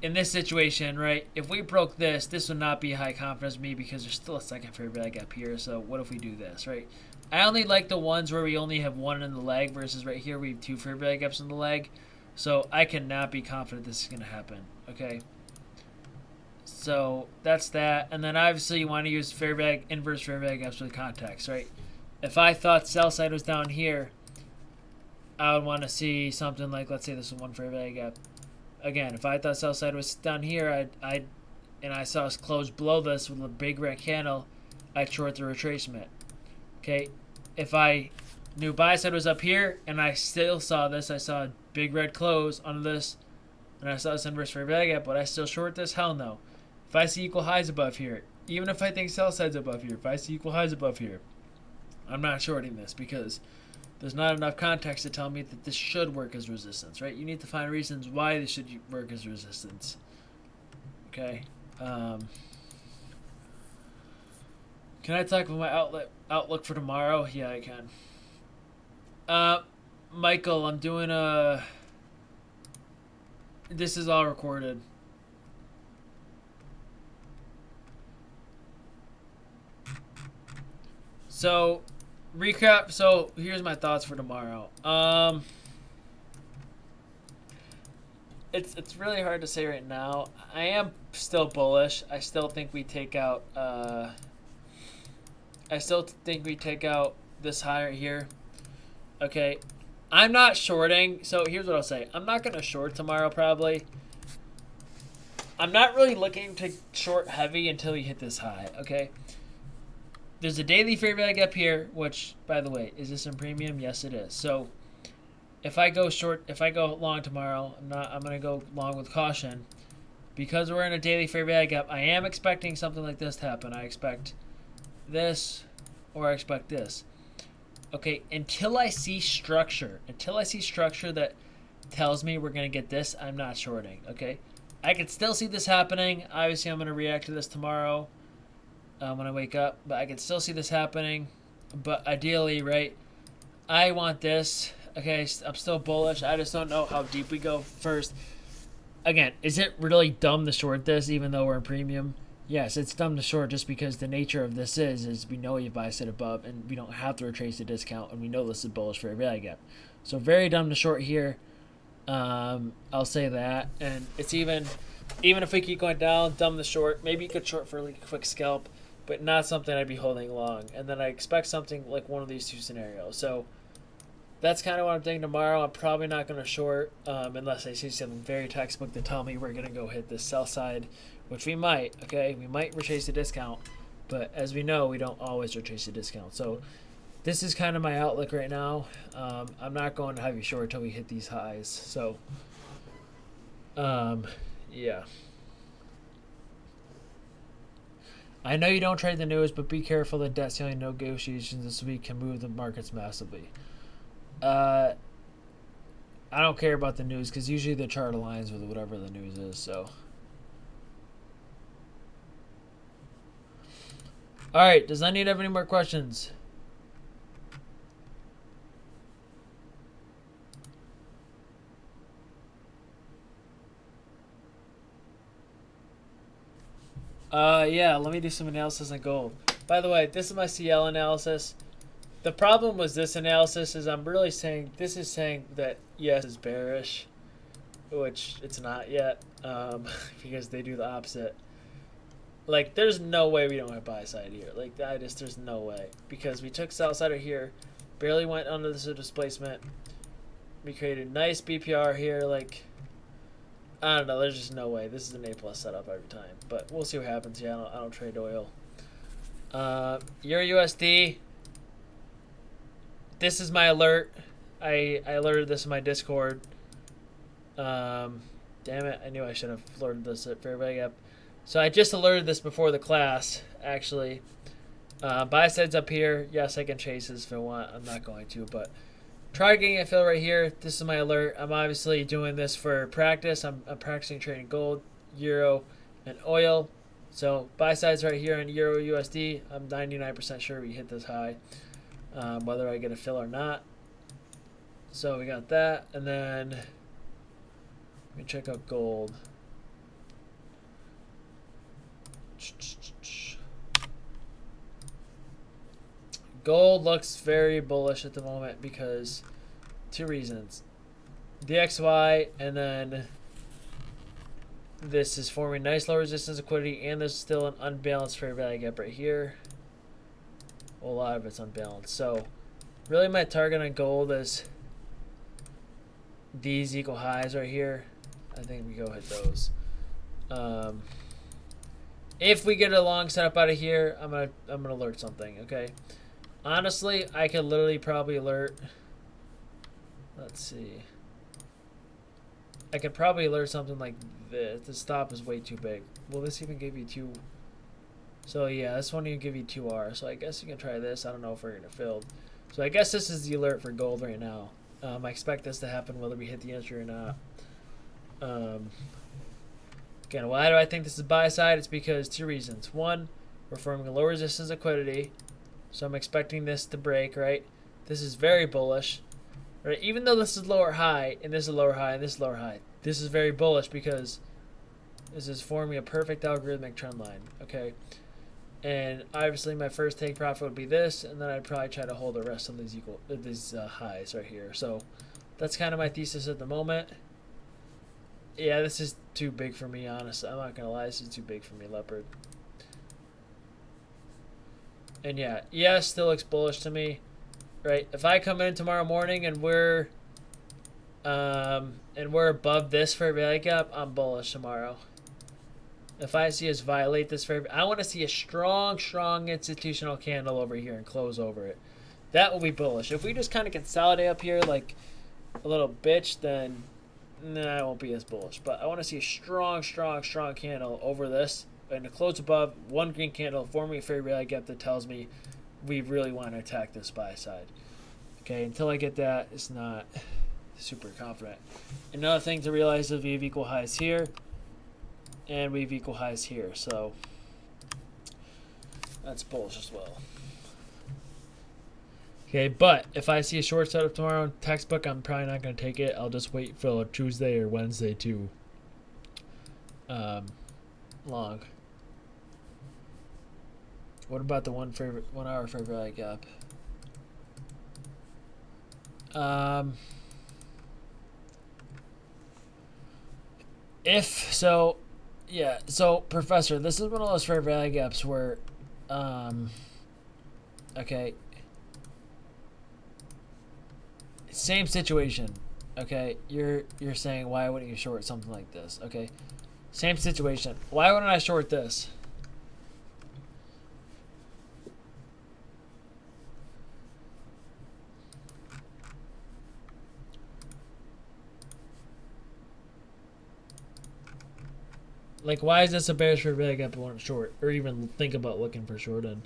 A: In this situation, right, if we broke this, this would not be high confidence me because there's still a second fair value gap here. So what if we do this, right? I only like the ones where we only have one in the leg versus right here we have 2 fair value gaps in the leg. So I cannot be confident this is going to happen, okay? So that's that. And then obviously you want to use inverse fair value gaps with context, right? If I thought sell side was down here, I would want to see something like, let's say this is one fair value gap. Again, if I thought sell side was down here, and I saw us close below this with a big red candle, I'd short the retracement. Okay, if I knew buy side was up here and I still saw this, I saw a big red close on this, and I saw this inverse fair value gap, but I still short this? Hell no. If I see equal highs above here, even if I think sell side's above here, if I see equal highs above here, I'm not shorting this because there's not enough context to tell me that this should work as resistance, right? You need to find reasons why this should work as resistance. Okay. Can I talk about my outlook for tomorrow? Yeah, I can. Michael, I'm doing this is all recorded. So, recap. So, here's my thoughts for tomorrow. It's really hard to say right now. I am still bullish. I still think we take out this high right here. Okay. I'm not shorting. So here's what I'll say. I'm not going to short tomorrow probably. I'm not really looking to short heavy until we hit this high. Okay. There's a daily fair value gap here, which, by the way, is this in premium? Yes, it is. So if I go long tomorrow, I'm going to go long with caution. Because we're in a daily fair value gap, I am expecting something like this to happen. I expect this or I expect this. Okay, until I see structure that tells me we're going to get this, I'm not shorting, okay? I can still see this happening. Obviously, I'm going to react to this tomorrow when I wake up, but I can still see this happening. But ideally, right, I want this. Okay, I'm still bullish. I just don't know how deep we go first. Again, is it really dumb to short this even though we're in premium? Yes, it's dumb to short just because the nature of this is we know you buy sit above and we don't have to retrace the discount and we know this is bullish fair value gap. So very dumb to short here. I'll say that. And it's even if we keep going down, dumb to short. Maybe you could short for like a quick scalp, but not something I'd be holding long. And then I expect something like one of these two scenarios. So that's kind of what I'm thinking tomorrow. I'm probably not going to short unless I see something very textbook to tell me we're going to go hit this sell side, which we might, okay? We might retrace the discount, but as we know, we don't always retrace the discount. So this is kind of my outlook right now. I'm not going to heavy short until we hit these highs. So, yeah. I know you don't trade the news, but be careful that debt ceiling negotiations this week can move the markets massively. I don't care about the news because usually the chart aligns with whatever the news is. So, all right. Does anyone have any more questions? Yeah. Let me do some analysis on gold. By the way, this is my CL analysis. The problem with this analysis is I'm really saying this is saying that yes is bearish, which it's not yet, because they do the opposite. Like there's no way we don't have buy side here. Like there's no way because we took sell side here, barely went under this displacement. We created nice BPR here. Like I don't know. There's just no way. This is an A+ setup every time. But we'll see what happens. Yeah, I don't trade oil. Euro USD. This is my alert. I alerted this in my Discord. Damn it. I knew I should have alerted this at fair value gap. So I just alerted this before the class, actually. Buy side's up here. Yes, I can chase this if I want. I'm not going to, but try getting a fill right here. This is my alert. I'm obviously doing this for practice. I'm practicing trading gold, euro, and oil. So buy side's right here on euro USD. I'm 99% sure we hit this high. Whether I get a fill or not. So we got that, and then let me check out gold. Gold looks very bullish at the moment because two reasons. DXY, and then this is forming nice low resistance liquidity, and there's still an unbalanced fair value gap right here. a lot of it's unbalanced. So really my target on gold is these equal highs right here. I think we go hit those. If we get a long setup out of here, I'm gonna alert something. Okay. Honestly, I could literally probably alert. Let's see. I could probably alert something like this. The stop is way too big. Will this even give you 2? So yeah, this won't even give you 2R. So I guess you can try this. I don't know if we're gonna fill. So I guess this is the alert for gold right now. I expect this to happen whether we hit the entry or not. Again, why do I think this is buy side? It's because 2 reasons. One, we're forming a low resistance liquidity, so I'm expecting this to break, right? This is very bullish, right? Even though this is lower high, and this is lower high, and this is lower high, this is very bullish because this is forming a perfect algorithmic trend line, okay? And obviously my first take profit would be this, and then I'd probably try to hold the rest of these highs right here. So that's kind of my thesis at the moment. Yeah, this is too big for me, honestly. I'm not gonna lie, this is too big for me, Leopard. And yeah, still looks bullish to me, right? If I come in tomorrow morning and we're above this fair value gap, I'm bullish tomorrow. If I see us violate this fair, I want to see a strong institutional candle over here and close over it. That will be bullish. If we just kind of consolidate up here like a little bitch, then nah, I won't be as bullish. But I want to see a strong candle over this and to close above one green candle, forming a fair value gap that tells me we really want to attack this buy side. Okay, until I get that, it's not super confident. Another thing to realize is we have equal highs here, and we have equal highs here, so that's bullish as well. Okay, but if I see a short setup tomorrow in textbook, I'm probably not going to take it. I'll just wait for a Tuesday or Wednesday to long. What about the 1 hour fair value gap? Yeah, so Professor, this is one of those fair value gaps where okay, same situation. Okay, you're saying why wouldn't you short something like this? Okay, same situation. Why wouldn't I short this? Like, why is this a bearish fair value gap I want short, or even think about looking for short in?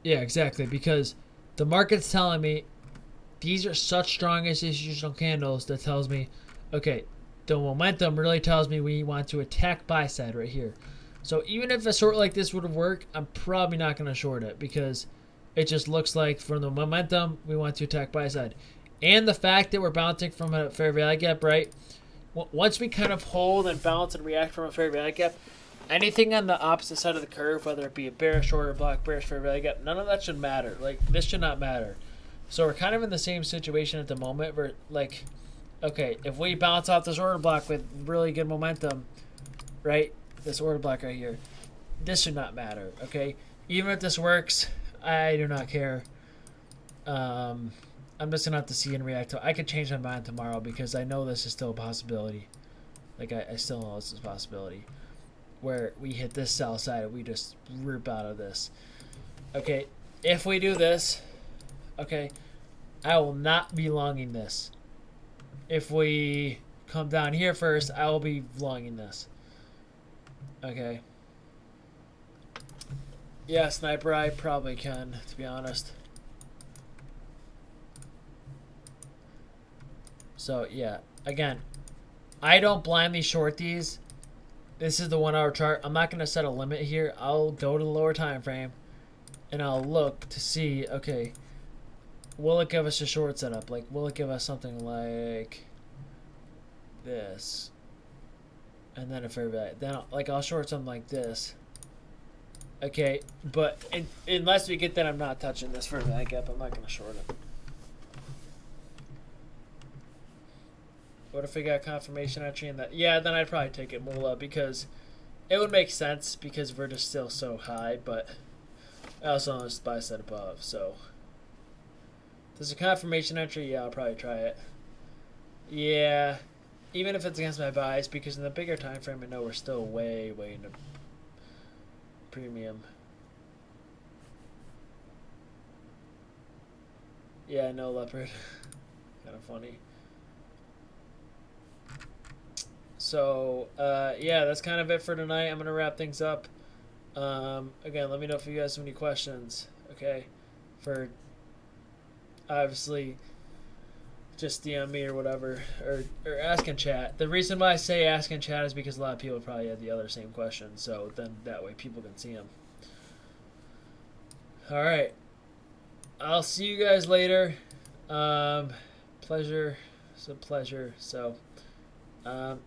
A: Yeah, exactly, because the market's telling me these are such strong institutional candles that tells me, okay, the momentum really tells me we want to attack buy side right here. So even if a short like this would work, I'm probably not going to short it because it just looks like from the momentum we want to attack buy side. And the fact that we're bouncing from a fair value gap, right? Once we kind of hold and bounce and react from a fair value gap, anything on the opposite side of the curve, whether it be a bearish short or block bearish fair value gap, none of that should matter. Like, this should not matter. So we're kind of in the same situation at the moment where, like, okay, if we bounce off this order block with really good momentum, right? This order block right here, this should not matter, okay? Even if this works, I do not care. I'm just gonna have to see and react to it. I could change my mind tomorrow because I know this is still a possibility. Like, I still know this is a possibility. Where we hit this sell side and we just rip out of this. Okay, if we do this, okay, I will not be longing this. If we come down here first, I will be longing this. Okay. Yeah, Sniper, I probably can, to be honest. So, yeah, again, I don't blindly short these. This is the 1 hour chart. I'm not going to set a limit here. I'll go to the lower time frame and I'll look to see, okay, will it give us a short setup? Like, will it give us something like this? And then a fair value. Then, I'll short something like this. Okay, but unless we get that, I'm not touching this fair value gap. I'm not going to short it. What if we got confirmation entry in that? Yeah, then I'd probably take it Moolah because It would make sense because we're just still so high, but I also noticed buy set above, so if there's a confirmation entry, yeah, I'll probably try it. Yeah, even if it's against my buys, because in the bigger time frame, I know we're still way in the premium. Yeah, no leopard. Kind of funny. So, yeah, that's kind of it for tonight. I'm going to wrap things up. Again, let me know if you guys have any questions, okay? For, obviously, just DM me or whatever, or ask in chat. The reason why I say ask in chat is because a lot of people probably have the other same questions, so then that way people can see them. All right. I'll see you guys later. Pleasure. It's a pleasure. So,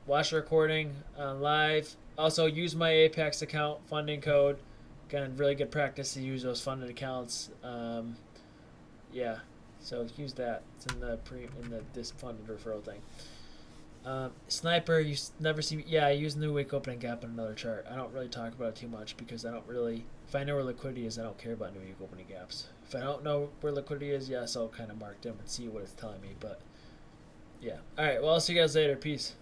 A: watch the recording live. Also, use my Apex account funding code. Again, really good practice to use those funded accounts. Yeah, so use that. It's in the this funded referral thing. Sniper, you never see. Yeah, I use new week opening gap in another chart. I don't really talk about it too much because I don't really. If I know where liquidity is, I don't care about new week opening gaps. If I don't know where liquidity is, yes, I'll kind of mark them and see what it's telling me. But yeah, all right. Well, I'll see you guys later. Peace.